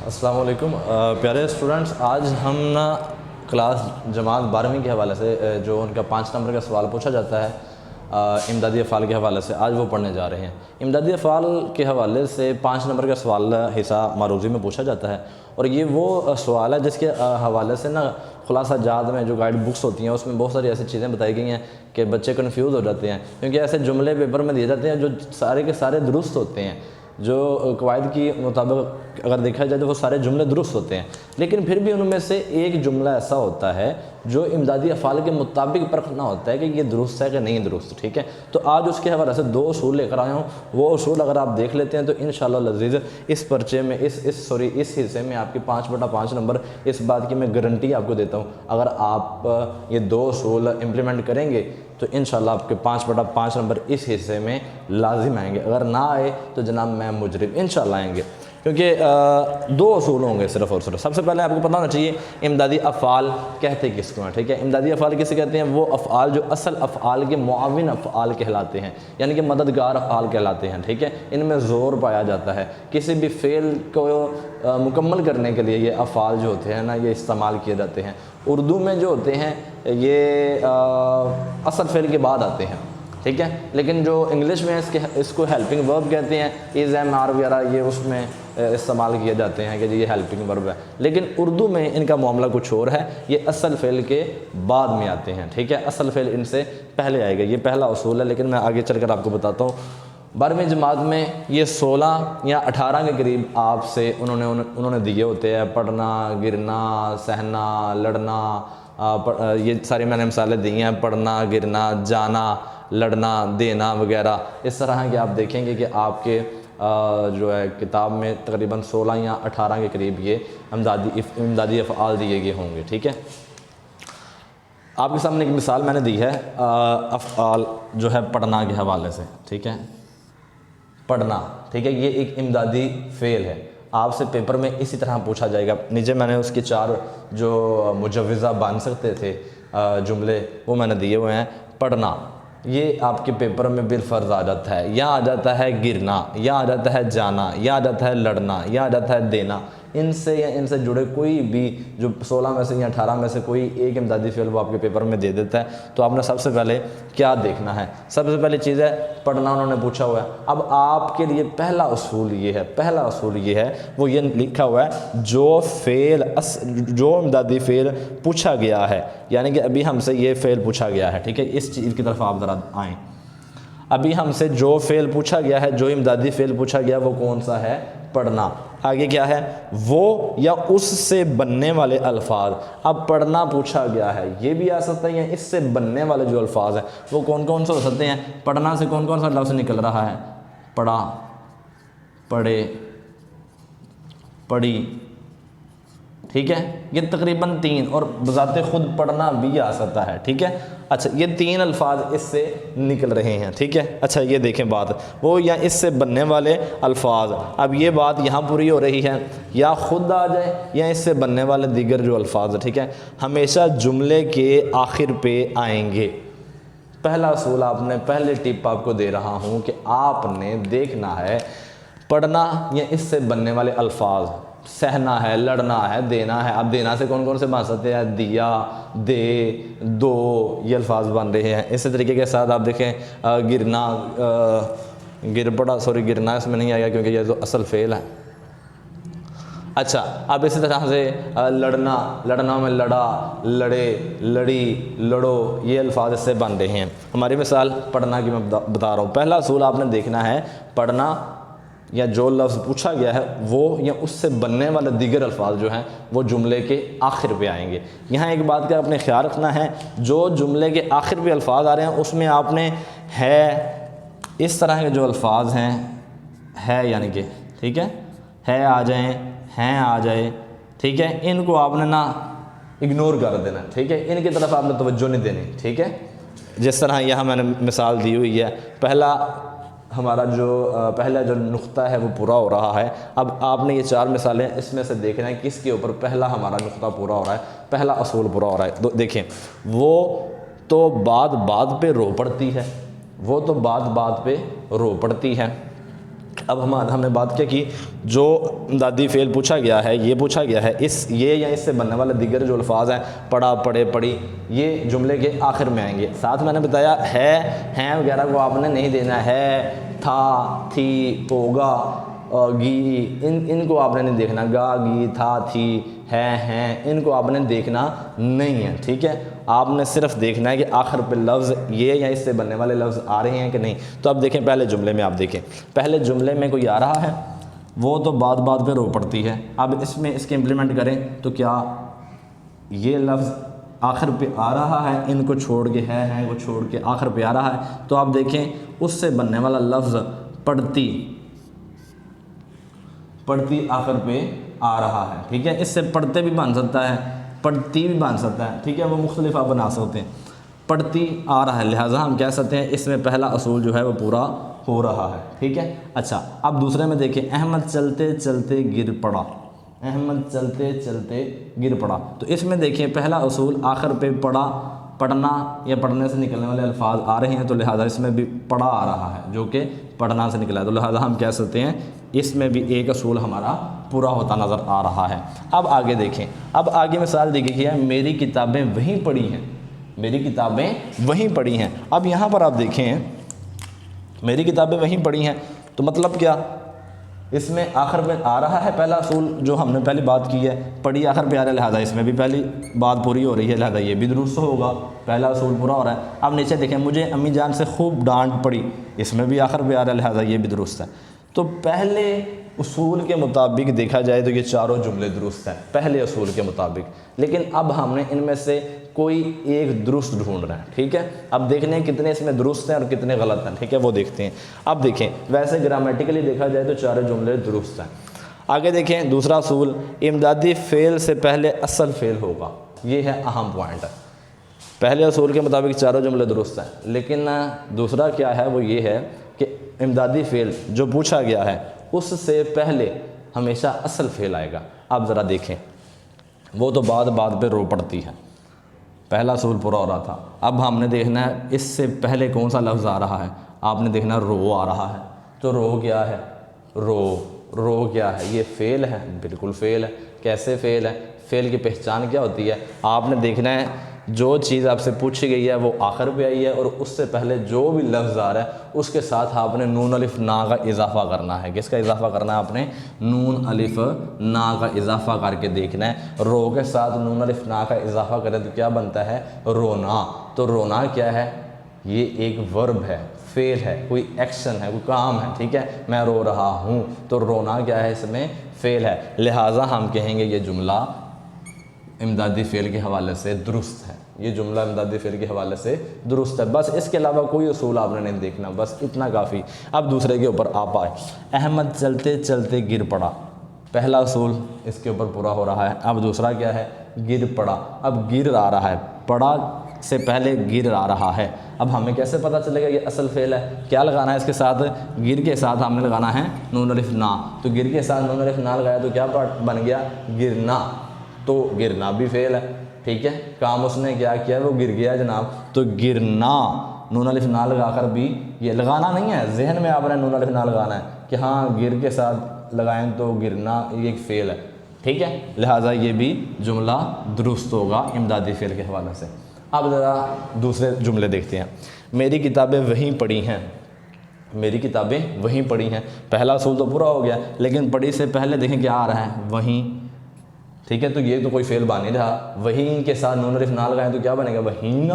अस्सलाम वालेकुम प्यारे स्टूडेंट्स, आज हम ना क्लास जमात 12वीं के हवाले से जो उनका 5 नंबर का सवाल पूछा जाता है इमदादी अफ़ाल के हवाले से, आज वो पढ़ने जा रहे हैं। इमदादी अफ़ाल के हवाले से 5 नंबर का सवाल हिस्सा मारूज़ी में पूछा जाता है और ये वो सवाल है जिसके हवाले से ना खुलासा जात में जो गाइड बुक्स होती हैं उसमें बहुत सारी ऐसी चीज़ें बताई गई हैं कि बच्चे कन्फ्यूज़ हो जाते हैं, क्योंकि ऐसे जुमले पेपर में दिए जाते हैं जो सारे के सारे दुरुस्त होते हैं, जो कवायद की मुताबिक अगर देखा जाए तो वो सारे जुमले दुरुस्त होते हैं, लेकिन फिर भी उनमें से एक जुमला ऐसा होता है जो इमदादी अफ़ाल के मुताबिक परखना होता है कि ये दुरुस्त है कि नहीं दुरुस्त। ठीक है, तो आज उसके हवाले से 2 उसूल लेकर आया हूँ। वो उसूल अगर आप देख लेते हैं तो इंशाअल्लाह लज़ीज़ इस पर्चे में इस हिस्से में आपके 5/5 नंबर, इस बात की मैं गारंटी आपको देता हूँ। अगर आप ये 2 उसूल इम्प्लीमेंट करेंगे तो इंशाअल्लाह आपके 5/5 नंबर इस हिस्से में लाजिम आएंगे। अगर ना आए तो जनाब मैं मुजरिम इंशाअल्लाह आएंगे, क्योंकि 2 उसूल होंगे सिर्फ और सिर्फ। सबसे पहले आपको पता होना चाहिए इमदादी अफ़ाल कहते किसको हैं। ठीक है, इमदादी अफ़ाल किसे कहते हैं? वो अफ़ाल जो असल अफ़ाल के मुआविन अफ़ाल कहलाते हैं, यानी कि मददगार अफ़ाल कहलाते हैं। ठीक है, इनमें ज़ोर पाया जाता है, किसी भी फ़ेल को मुकम्मल करने के लिए ये अफ़ाल जो होते हैं ना ये इस्तेमाल किए जाते हैं। उर्दू में जो होते हैं ये असल फ़ेल के बाद आते हैं। ठीक है, लेकिन जो इंग्लिश में इसको हेल्पिंग वर्ब कहते हैं, इज़ एम आर वगैरह ये उसमें इस्तेमाल किए जाते हैं कि जी ये हेल्पिंग वर्ब है, लेकिन उर्दू में इनका मामला कुछ और है, ये असल फ़ेल के बाद में आते हैं। ठीक है, असल फ़ेल इनसे पहले आएगा, ये पहला उसूल है, लेकिन मैं आगे चलकर आपको बताता हूँ। 12वीं जमात में ये 16 या 18 के करीब आपसे उन्होंने दिए होते हैं, पढ़ना, गिरना, सहना, लड़ना, ये सारी मैंने मिसालें दी हैं, पढ़ना, गिरना, जाना, लड़ना, देना वगैरह। इस तरह के आप देखेंगे कि आपके जो है किताब में तकरीबन 16 या 18 के करीब ये इमदादी अफ़आल दिए गए होंगे। ठीक है, आपके सामने एक मिसाल मैंने दी है अफ़आल जो है पढ़ना के हवाले से। ठीक है, पढ़ना, ठीक है, ये एक इमदादी फ़ेल है। आपसे पेपर में इसी तरह पूछा जाएगा। नीचे मैंने उसके 4 जो मुजव्विज़ा बन सकते थे जुमले वो मैंने दिए हुए हैं। पढ़ना ये आपके पेपर में बिलफर्ज आ जाता है, या आ जाता है गिरना, या आ जाता है जाना, या आ जाता है लड़ना, या आ जाता है देना। इनसे या इनसे जुड़े कोई भी जो 16 में से या 18 में से कोई एक इमदादी फ़ेल वो आपके पेपर में दे देता है, तो आपने सबसे पहले क्या देखना है? सबसे पहली चीज़ है पढ़ना, उन्होंने पूछा हुआ है। अब आपके लिए पहला उसूल ये है, वो ये लिखा हुआ है जो इमदादी फ़ेल पूछा गया है, यानी कि अभी हमसे ये फ़ेल पूछा गया है। ठीक है, इस चीज़ की तरफ आप ज़रा आएँ। अभी हमसे जो फ़ेल पूछा गया है, जो इमदादी फ़ेल पूछा गया वो कौन सा है? पढ़ना। आगे क्या है? वो या उससे बनने वाले अल्फाज। अब पढ़ना पूछा गया है, ये भी आ सकता है, इससे बनने वाले जो अल्फाज हैं वो कौन कौन से हो सकते हैं? पढ़ना से कौन कौन सा लफ्ज़ निकल रहा है? पढ़ा, पढ़े, पढ़ी। ठीक है, ये तकरीबन 3 और बज़ाते ख़ुद पढ़ना भी आ सकता है। ठीक है, अच्छा, ये 3 अल्फाज इससे निकल रहे हैं। ठीक है, अच्छा ये देखें बात, वो या इससे बनने वाले अल्फाज। अब ये बात यहाँ पूरी हो रही है, या ख़ुद आ जाए या इससे बनने वाले दीगर जो अल्फाज है। ठीक है, हमेशा जुमले के आखिर पे आएंगे। पहला असूल आपने, पहले टिप आपको दे रहा हूँ कि आपने देखना है पढ़ना या इससे बनने वाले अल्फाज, सहना है, लड़ना है, देना है। अब देना से कौन कौन से बन सकते हैं? दिया, दे, दो, ये अल्फाज बन रहे हैं। इसी तरीके के साथ आप देखें गिरना, गिरना इसमें नहीं आएगा क्योंकि ये तो असल फ़ेल है। अच्छा, अब इसी तरह से लड़ना में लड़ा, लड़े, लड़ी, लड़ो, ये अल्फाज इससे बन रहे हैं। हमारी मिसाल पढ़ना की मैं बता रहा हूँ। पहला असूल आपने देखना है पढ़ना या जो लफ्ज़ पूछा गया है वो या उससे बनने वाले दीगर अल्फाज जो हैं वो जुमले के आखिर पे आएंगे। यहाँ एक बात का आपने ख्याल रखना है, जो जुमले के आखिर पे अल्फाज आ रहे हैं उसमें आपने है, इस तरह के जो अल्फाज हैं, है यानी कि, ठीक है आ जाएँ, हैं आ जाए, ठीक है, इनको आपने ना इग्नोर कर देना। ठीक है, इनकी तरफ आपने तवज्जो नहीं देनी। ठीक है, जिस तरह यहाँ मैंने मिसाल दी हुई है, पहला जो नुक्ता है वो पूरा हो रहा है। अब आपने ये 4 मिसालें इसमें से देखना है किसके ऊपर पहला हमारा नुक्ता पूरा हो रहा है, पहला असूल पूरा हो रहा है। तो देखें, वो तो बात पे रो पड़ती है, अब हमने बात क्या की, जो इमदादी फ़ेल पूछा गया है, ये पूछा गया है ये या इससे बनने वाले दीगर जो अल्फाज हैं, पढ़ा, पढ़े, पढ़ी, ये जुमले के आखिर में आएंगे। साथ मैंने बताया है, हैं वगैरह को आपने नहीं देना है, था, थी, होगा, गी, इनको आपने नहीं देखना, गा, गी, था, थी, है, हैं, इनको आपने देखना नहीं है। ठीक है, आपने सिर्फ देखना है कि आखिर पे लफ्ज़ ये या इससे बनने वाले लफ्ज़ आ रहे हैं कि नहीं। तो अब देखें, पहले जुमले में आप देखें, पहले जुमले में कोई आ रहा है, वो तो बात बात पे रो पड़ती है। अब इसमें इसके इम्प्लीमेंट करें तो क्या ये लफ्ज़ आखिर पे आ रहा है, इनको छोड़ के है को छोड़ के आखिर पे आ रहा है। तो आप देखें, उससे बनने वाला लफ्ज़ पढ़ती, पढ़ती आखिर पे आ रहा है। ठीक है, इससे पढ़ते भी बन सकता है, पढ़ती भी बन सकता है। ठीक है, वो मुख्तलिफ आप बना सकते हैं। पढ़ती आ रहा है, लिहाजा हम कह सकते हैं इसमें पहला असूल जो है वो पूरा हो रहा है। ठीक है, अच्छा, अब दूसरे में देखें, अहमद चलते चलते गिर पड़ा, अहमद चलते चलते गिर पड़ा। तो इसमें देखिए, पहला असूल आखिर पे पड़ा, पढ़ना या पढ़ने से निकलने वाले अल्फाज आ रहे हैं, तो लिहाजा इसमें भी पढ़ा आ रहा है जो कि पढ़ना से निकला है। तो लिहाजा हम कह सकते हैं इसमें भी एक असूल हमारा पूरा होता नज़र आ रहा है। अब आगे देखें, अब आगे मिसाल दी गई है, मेरी किताबें वहीं पड़ी हैं, मेरी किताबें वहीं पड़ी हैं। अब यहाँ पर आप देखें, मेरी किताबें वहीं पड़ी हैं, तो मतलब क्या, इसमें आखिर में आ रहा है पहला असूल जो हमने पहली बात की है, पढ़ी आखिर पे आ रहा है, लिहाजा इसमें भी पहली बात पूरी हो रही है, लिहाजा ये भी दुरुस्त होगा, पहला असूल पूरा हो रहा है। अब नीचे देखें, मुझे अम्मी जान से खूब डांट पड़ी, इसमें भी आखिर पे आ रहा है, लिहाजा ये भी दुरुस्त है। तो पहले उसूल के मुताबिक देखा जाए तो ये चारों जुमले दुरुस्त हैं, पहले उसूल के मुताबिक। लेकिन अब हमने इनमें से कोई एक दुरुस्त ढूंढ रहे हैं। ठीक है, अब देखने हैं कितने इसमें दुरुस्त हैं और कितने गलत हैं। ठीक है, वो देखते हैं। अब देखें, वैसे ग्रामेटिकली देखा जाए तो चारों जुमले दुरुस्त हैं। आगे देखें, दूसरा असूल, इमदादी फ़ेल से पहले असल फ़ेल होगा, ये है अहम पॉइंट। पहले असूल के मुताबिक चारों जुमले दुरुस्त हैं, लेकिन दूसरा क्या है, वो ये है कि इमदादी फ़ेल जो पूछा गया है उससे पहले हमेशा असल फ़ेल आएगा। अब ज़रा देखें, वो तो बात बात पे रो पड़ती है, पहला असूल पूरा हो रहा था। अब हमने देखना है इससे पहले कौन सा लफ्ज़ आ रहा है, आपने देखना रो आ रहा है। तो रो क्या है, रो क्या है, ये फ़ेल है, बिल्कुल फ़ेल है। कैसे फ़ेल है, फ़ेल की पहचान क्या होती है, आपने देखना है जो चीज़ आपसे पूछी गई है वो आखिर पे आई है और उससे पहले जो भी लफ्ज़ आ रहा है उसके साथ आपने नून अलिफ ना का इजाफ़ा करना है। किसका इजाफ़ा करना है, आपने नून अलिफ ना का इजाफ़ा करके देखना है। रो के साथ नून अलिफ ना का इजाफ़ा करें तो क्या बनता है, रोना। तो रोना क्या है, ये एक वर्ब है, फ़ेल है, कोई एक्शन है, कोई काम है। ठीक है, मैं रो रहा हूँ, तो रोना क्या है, इसमें फ़ेल है। लिहाजा हम कहेंगे ये जुमला इमदादी फ़ेल के हवाले से दुरुस्त है, ये जुमला इमदादी फ़ेल के हवाले से दुरुस्त है। बस इसके अलावा कोई उसूल आपने नहीं देखना, बस इतना काफ़ी। अब दूसरे के ऊपर आप आए, अहमद चलते चलते गिर पड़ा, पहला उसूल इसके ऊपर पूरा हो रहा है। अब दूसरा क्या है, गिर पड़ा। अब गिर आ रहा है, पड़ा से पहले गिर आ रहा है। अब हमें कैसे पता चलेगा ये असल फ़ेल है, क्या लगाना है इसके साथ, गिर के साथ हमने लगाना है नून अलिफ ना। तो गिर के साथ नून अलिफ ना लगाया तो क्या बन गया, गिरना। तो गिरना भी फ़ेल है। ठीक है, काम उसने क्या किया, वो गिर गया जनाब, तो गिरना नून अलिफ ना लगाकर भी, ये लगाना नहीं है, जहन में आपने नून अलिफ ना लगाना है कि हाँ गिर के साथ लगाएं तो गिरना ये एक फ़ेल है। ठीक है, लिहाजा ये भी जुमला दुरुस्त होगा इमदादी फ़ेल के हवाले से। अब ज़रा दूसरे जुमले देखते हैं, मेरी किताबें वहीं पड़ी हैं, मेरी किताबें वहीं पड़ी हैं। पहला असूल तो पूरा हो गया, लेकिन पड़ी से पहले देखें क्या आ रहा है, वहीं। ठीक है, तो ये तो कोई फ़ेल बन नहीं रहा, वहीं के साथ नून अलिफ ना लगाएं तो क्या बनेगा, वहीं ना,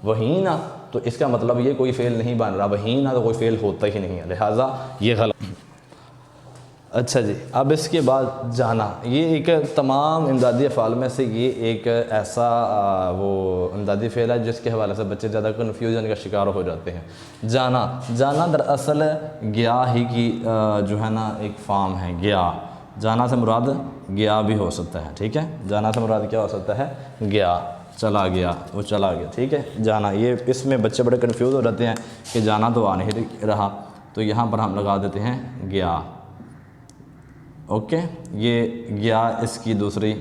वहीं ना। तो इसका मतलब ये कोई फ़ेल नहीं बन रहा, वहीं ना तो कोई फ़ेल होता ही नहीं है, लिहाजा ये गलत। अच्छा जी, अब इसके बाद जाना, ये एक तमाम इमदादी अफ़ाल में से ये एक ऐसा वो इमदादी फ़ेल है जिसके हवाले से बच्चे ज़्यादा कन्फ्यूजन का शिकार हो जाते हैं। जाना, जाना दरअसल गया ही की जो है ना एक फॉर्म है, गया। जाना से मुराद गया भी हो सकता है। ठीक है, जाना से मुराद क्या हो सकता है, गया, चला गया, वो चला गया। ठीक है, जाना, ये इसमें बच्चे बड़े कन्फ्यूज़ हो जाते हैं कि जाना तो आ नहीं रहा, तो यहाँ पर हम लगा देते हैं गया। ओके, ये गया इसकी दूसरी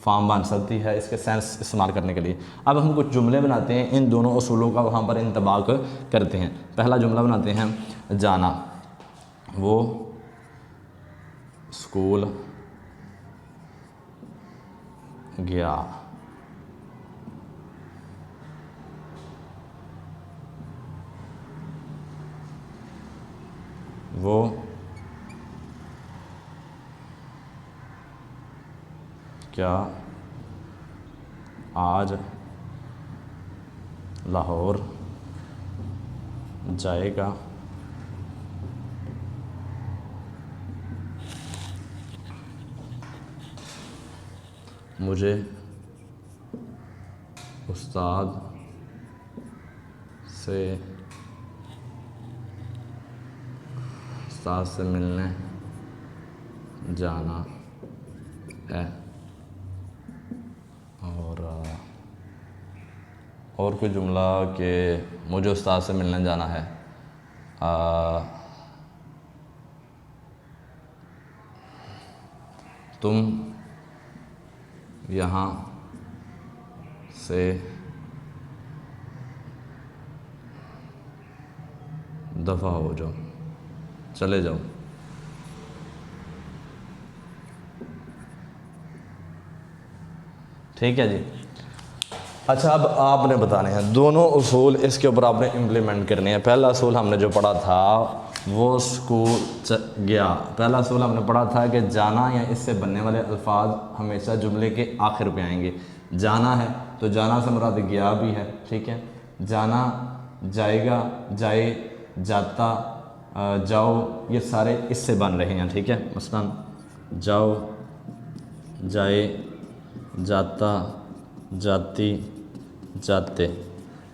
फॉर्म बन सकती है इसके सेंस इस्तेमाल करने के लिए। अब हम कुछ जुमले बनाते हैं, इन दोनों उसूलों का वहाँ पर इंतबाक करते हैं। पहला जुमला बनाते हैं, जाना वो स्कूल गया। वो क्या आज लाहौर जाएगा? मुझे उस्ताद से मिलने जाना है। और कोई जुमला कि मुझे उस्ताद से मिलने जाना है। तुम यहाँ से दफ़ा हो जाओ, चले जाओ। ठीक है जी। अच्छा, अब आपने बताने हैं दोनों उसूल, इसके ऊपर आपने इम्प्लीमेंट करने हैं। पहला उसूल हमने जो पढ़ा था वो स्कूल गया। पहला उसूल हमने पढ़ा था कि जाना या इससे बनने वाले अल्फाज हमेशा जुमले के आखिर पे आएंगे। जाना है तो जाना से मुराद गया भी है, ठीक है। जाना, जाएगा, जाए, जाता, जाओ, ये सारे इससे बन रहे हैं, ठीक है। मसलन जाओ, जाए, जाता, जाती, जाते,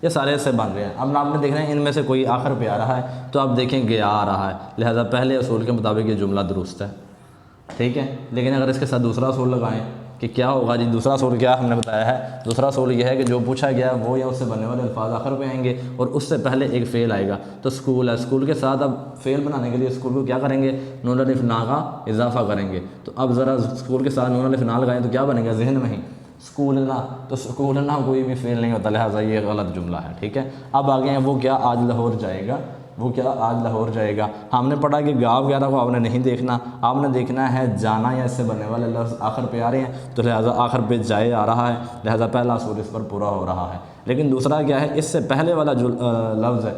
ये सारे इससे बन रहे हैं। अब आपने देखना है इनमें से कोई आखिर पे आ रहा है तो आप देखें गया आ रहा है, लिहाजा पहले असूल के मुताबिक ये जुमला दुरुस्त है, ठीक है। लेकिन अगर इसके साथ दूसरा असूल लगाएं कि क्या होगा जी, दूसरा असूल क्या हमने बताया है, दूसरा असूल यह है कि जो पूछा गया वो या उससे बनने वाले अल्फाज आखिर पे आएंगे और उससे पहले एक फ़ेल आएगा। तो स्कूल है, स्कूल के साथ अब फ़ेल बनाने के लिए स्कूल को क्या करेंगे, नून अलिफ ना का इजाफा करेंगे। तो अब ज़रा स्कूल के साथ नून अलिफ ना लगाएं तो क्या बनेगा जहन में ही, स्कूल ना। तो स्कूल ना कोई भी फ़ेल नहीं होता, लिहाजा ये गलत जुमला है, ठीक है। अब आगे हैं वो क्या आज लाहौर जाएगा। वो क्या आज लाहौर जाएगा। हमने पढ़ा कि गाँव वगैरह को आपने नहीं देखना, आपने देखना है जाना या इससे बनने वाले लफ्ज़ आखिर पे आ रहे हैं तो लिहाजा आखिर पे जाए आ रहा है, लिहाजा पहला असूल इस पर पूरा हो रहा है। लेकिन दूसरा क्या है, इससे पहले वाला जो लफ्ज़ है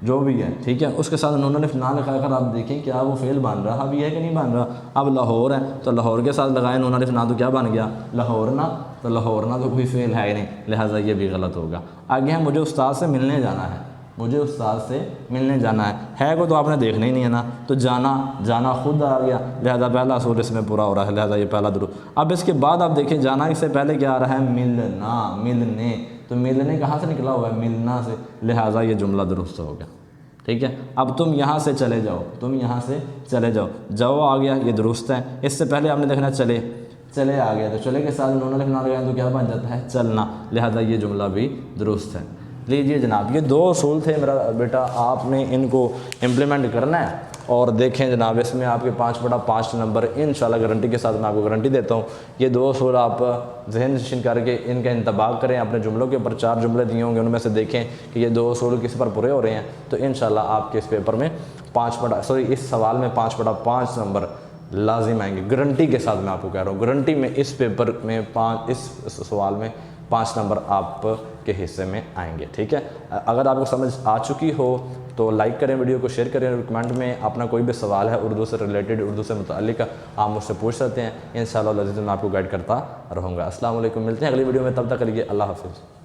जो भी है, ठीक है, उसके साथ नून अलिफ ना लगा कर आप देखें क्या वो फ़ेल बन रहा भी है कि नहीं बन रहा। अब लाहौर है तो लाहौर के साथ लगाए नून अलिफ ना तो क्या बन गया लाहौर ना, तो लाहौर ना तो कोई फ़ेल है ही नहीं, लिहाजा ये भी गलत होगा। आगे है मुझे उस्ताद से मिलने जाना है। मुझे उस्ताद से मिलने जाना है को तो आपने देखना ही नहीं है ना, तो जाना, जाना खुद आ गया, लिहाजा पहला असूल इसमें पूरा हो रहा है, लिहाजा ये पहला दुरुस्त। अब इसके बाद आप देखें जाना इससे पहले क्या आ रहा है, मिलना, मिलने, तो मिलने कहाँ से निकला हुआ है, मिलना से, लिहाजा ये जुमला दुरुस्त हो गया, ठीक है। अब तुम यहाँ से चले जाओ, तुम यहाँ से चले जाओ, जाओ आ गया, ये दुरुस्त है। इससे पहले आपने देखना चले, चले आ गया, तो चले के साथ नून अलिफ ना लगाएं तो क्या बन जाता है, चलना, लिहाजा ये जुमला भी दुरुस्त है। लीजिए जनाब, ये दो असूल थे मेरा बेटा, आपने इनको इम्प्लीमेंट करना है और देखें जनाब इसमें आपके 5/5 नंबर इंशाल्लाह गारंटी के साथ मैं आपको गारंटी देता हूँ। ये दो असूल आप जहन नशीन करके इनका इंतबाक करें। अपने जुमलों के ऊपर 4 जुमले दिए होंगे, उनमें से देखें कि ये दो असूल किस पर पूरे हो रहे हैं, तो इंशाल्लाह आपके इस पेपर में इस सवाल में 5/5 नंबर लाजिम आएंगे, गारंटी के साथ मैं आपको कह रहा हूँ। गारंटी में इस पेपर में इस सवाल में 5 नंबर आपके हिस्से में आएंगे, ठीक है। अगर आपको समझ आ चुकी हो तो लाइक करें, वीडियो को शेयर करें और कमेंट में अपना कोई भी सवाल है उर्दू से रिलेटेड, उर्दू से मुताल्लिक आप मुझसे पूछ सकते हैं। इंशाअल्लाह मैं आपको गाइड करता रहूँगा। अस्सलाम वालेकुम, मिलते हैं अगली वीडियो में, तब तक के लिए अल्लाह हाफ़िज़।